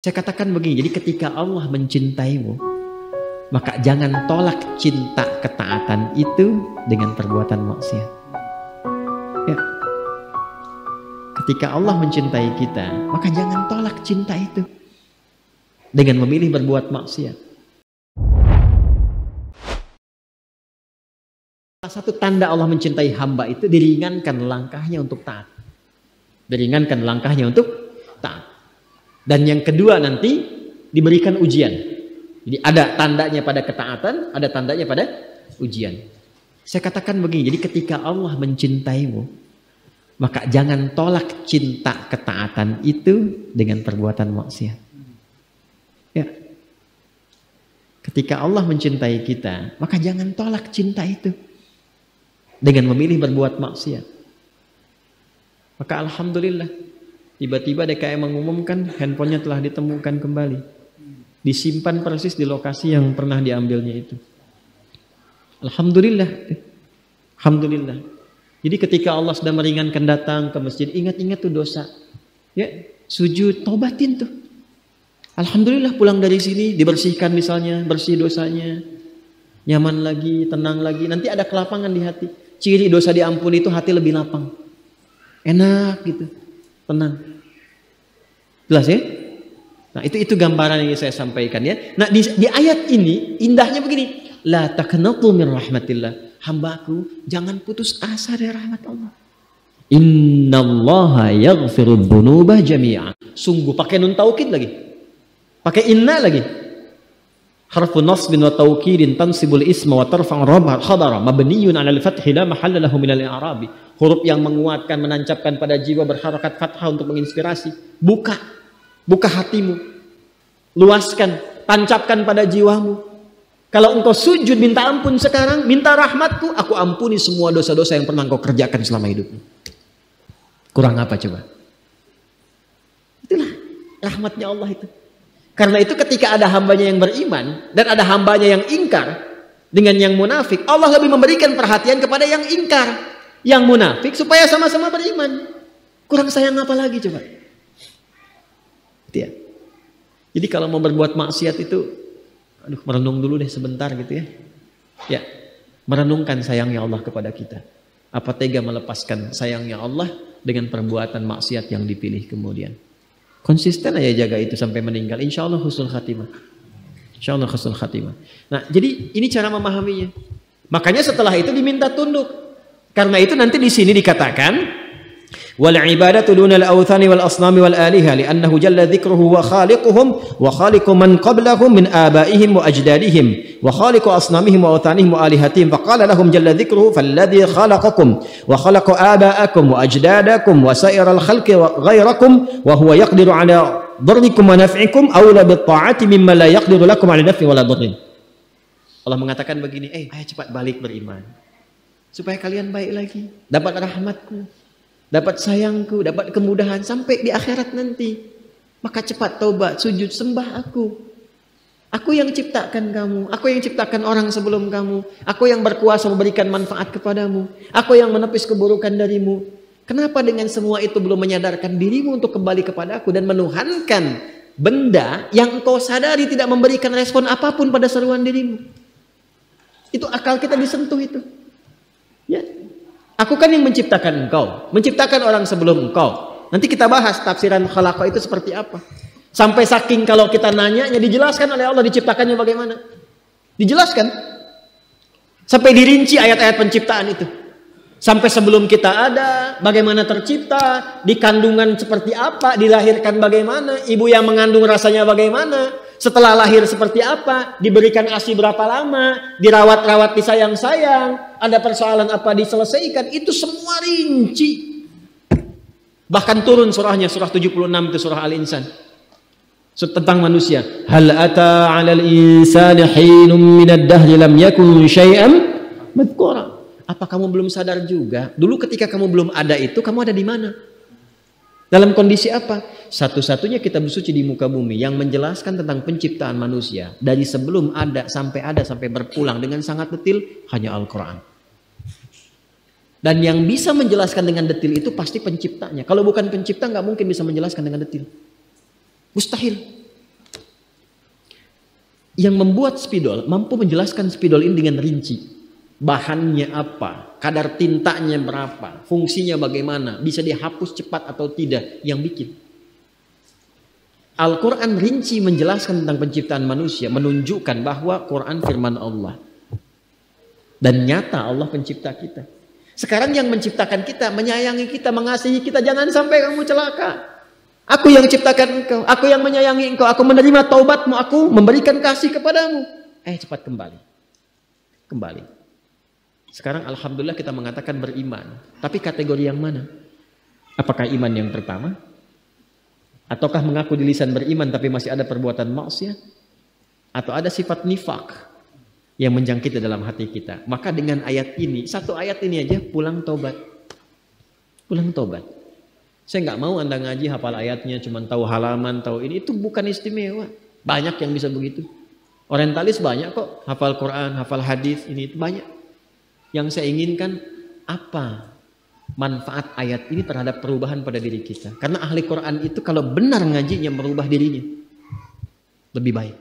Saya katakan begini, jadi ketika Allah mencintaimu, maka jangan tolak cinta ketaatan itu dengan perbuatan maksiat. Ya. Ketika Allah mencintai kita, maka jangan tolak cinta itu dengan memilih berbuat maksiat. Salah satu tanda Allah mencintai hamba itu diringankan langkahnya untuk taat. Diringankan langkahnya untuk taat. Dan yang kedua nanti diberikan ujian. Jadi ada tandanya pada ketaatan, ada tandanya pada ujian. Saya katakan begini, jadi ketika Allah mencintaimu, maka jangan tolak cinta ketaatan itu dengan perbuatan maksiat. Ya. Ketika Allah mencintai kita, maka jangan tolak cinta itu dengan memilih berbuat maksiat. Maka alhamdulillah, tiba-tiba DKM mengumumkan handphonenya telah ditemukan kembali. Disimpan persis di lokasi yang pernah diambilnya itu. Alhamdulillah. Alhamdulillah. Jadi ketika Allah sudah meringankan datang ke masjid, ingat-ingat tuh dosa. Ya, sujud, tobatin tuh. Alhamdulillah pulang dari sini dibersihkan misalnya, bersih dosanya. Nyaman lagi, tenang lagi. Nanti ada kelapangan di hati. Ciri dosa diampuni itu hati lebih lapang. Enak gitu. Tenang. Jelas ya? Nah, itu gambaran yang saya sampaikan ya. Nah, di ayat ini indahnya begini, la taqnatu min rahmatillah. Hambaku, jangan putus asa dari rahmat Allah. Innallaha yaghfiru dzunuba jami'an. Sungguh pakai nun taukid lagi. Pakai inna lagi. Harfu nasbin wa taukidin tansibul isma wa tarfa'u khabara mabniyun 'ala al-fathi la mahalla lahu min al-i'rabi. Huruf yang menguatkan, menancapkan pada jiwa berharakat fathah untuk menginspirasi. Buka hatimu, luaskan, tancapkan pada jiwamu. Kalau engkau sujud minta ampun sekarang, minta rahmatku, aku ampuni semua dosa-dosa yang pernah engkau kerjakan selama hidupmu. Kurang apa coba? Itulah rahmatnya Allah itu. Karena itu ketika ada hambanya yang beriman dan ada hambanya yang ingkar dengan yang munafik, Allah lebih memberikan perhatian kepada yang ingkar, yang munafik supaya sama-sama beriman. Kurang sayang apa lagi coba? Ya. Jadi kalau mau berbuat maksiat itu, merenung dulu deh sebentar gitu ya. Ya, merenungkan sayangnya Allah kepada kita. Apa tega melepaskan sayangnya Allah dengan perbuatan maksiat yang dipilih kemudian. Konsisten aja jaga itu sampai meninggal. Insya Allah husnul khatimah. Insya Allah husnul khatimah. Nah, jadi ini cara memahaminya. Makanya setelah itu diminta tunduk. Karena itu nanti di sini dikatakan wal ibadatu dunal awthani wal asnami wal aliha li'annahu jalla dzikruhu wa khaliquhum wa khaliqu man qablahum min abaihim wa ajdadihim wa khaliqu asnamihim wa awthanihim wa alihatihim faqala lahum jalla dzikruhu falladzi khalaqakum wa khalaqa abaakum wa ajdadakum wa sa'iral khalqi ghairakum wa huwa yaqdiru ala dharrikum wa naf'ikum awla bit ta'ati mimma la yaqdiru lakum ala naf'i wala dharrin. Allah mengatakan begini, ayo cepat balik beriman supaya kalian baik lagi, dapat rahmatku, dapat sayangku, dapat kemudahan sampai di akhirat nanti. Maka cepat taubat, sujud, sembah aku. Aku yang ciptakan kamu, aku yang ciptakan orang sebelum kamu, aku yang berkuasa memberikan manfaat kepadamu, aku yang menepis keburukan darimu. Kenapa dengan semua itu belum menyadarkan dirimu untuk kembali kepada aku dan menuhankan benda yang engkau sadari tidak memberikan respon apapun pada seruan dirimu? Itu akal kita disentuh itu. Ya. Aku kan yang menciptakan engkau, menciptakan orang sebelum engkau. Nanti kita bahas tafsiran khalaqa itu seperti apa. Sampai saking kalau kita nanya, dijelaskan oleh Allah diciptakannya bagaimana. Dijelaskan. Sampai dirinci ayat-ayat penciptaan itu. Sampai sebelum kita ada, bagaimana tercipta, di kandungan seperti apa, dilahirkan bagaimana, ibu yang mengandung rasanya bagaimana, setelah lahir seperti apa, diberikan ASI berapa lama, dirawat-rawat, disayang-sayang, ada persoalan apa diselesaikan, itu semua rinci. Bahkan turun surahnya, surah 76 itu surah Al-Insan. Tentang manusia. Hal ata 'alal insani hinum minad dahri lam yakun syai'an madhkura. Apa kamu belum sadar juga? Dulu ketika kamu belum ada itu, kamu ada di mana? Dalam kondisi apa? Satu-satunya kitab suci di muka bumi yang menjelaskan tentang penciptaan manusia dari sebelum ada sampai berpulang dengan sangat detil hanya Al-Quran. Dan yang bisa menjelaskan dengan detil itu pasti penciptanya. Kalau bukan pencipta nggak mungkin bisa menjelaskan dengan detil. Mustahil. yang membuat spidol mampu menjelaskan spidol ini dengan rinci. Bahannya apa, kadar tintanya berapa, fungsinya bagaimana, bisa dihapus cepat atau tidak, yang bikin. Al-Quran rinci menjelaskan tentang penciptaan manusia, menunjukkan bahwa Quran firman Allah. Dan nyata Allah pencipta kita. Sekarang yang menciptakan kita, menyayangi kita, mengasihi kita, jangan sampai kamu celaka. Aku yang ciptakan engkau, aku yang menyayangi engkau, aku menerima taubatmu, aku memberikan kasih kepadamu. Cepat kembali. Kembali. Sekarang alhamdulillah kita mengatakan beriman. Tapi kategori yang mana? Apakah iman yang pertama? Ataukah mengaku di lisan beriman tapi masih ada perbuatan maksiat? Atau ada sifat nifak yang menjangkiti dalam hati kita? Maka dengan ayat ini, satu ayat ini aja pulang tobat. Pulang tobat. Saya nggak mau Anda ngaji hafal ayatnya, cuma tahu halaman, tahu ini. Itu bukan istimewa. Banyak yang bisa begitu. Orientalis banyak kok. Hafal Quran, hafal hadis, ini itu banyak. Yang saya inginkan apa manfaat ayat ini terhadap perubahan pada diri kita. Karena ahli Quran itu kalau benar ngajinya merubah dirinya. Lebih baik.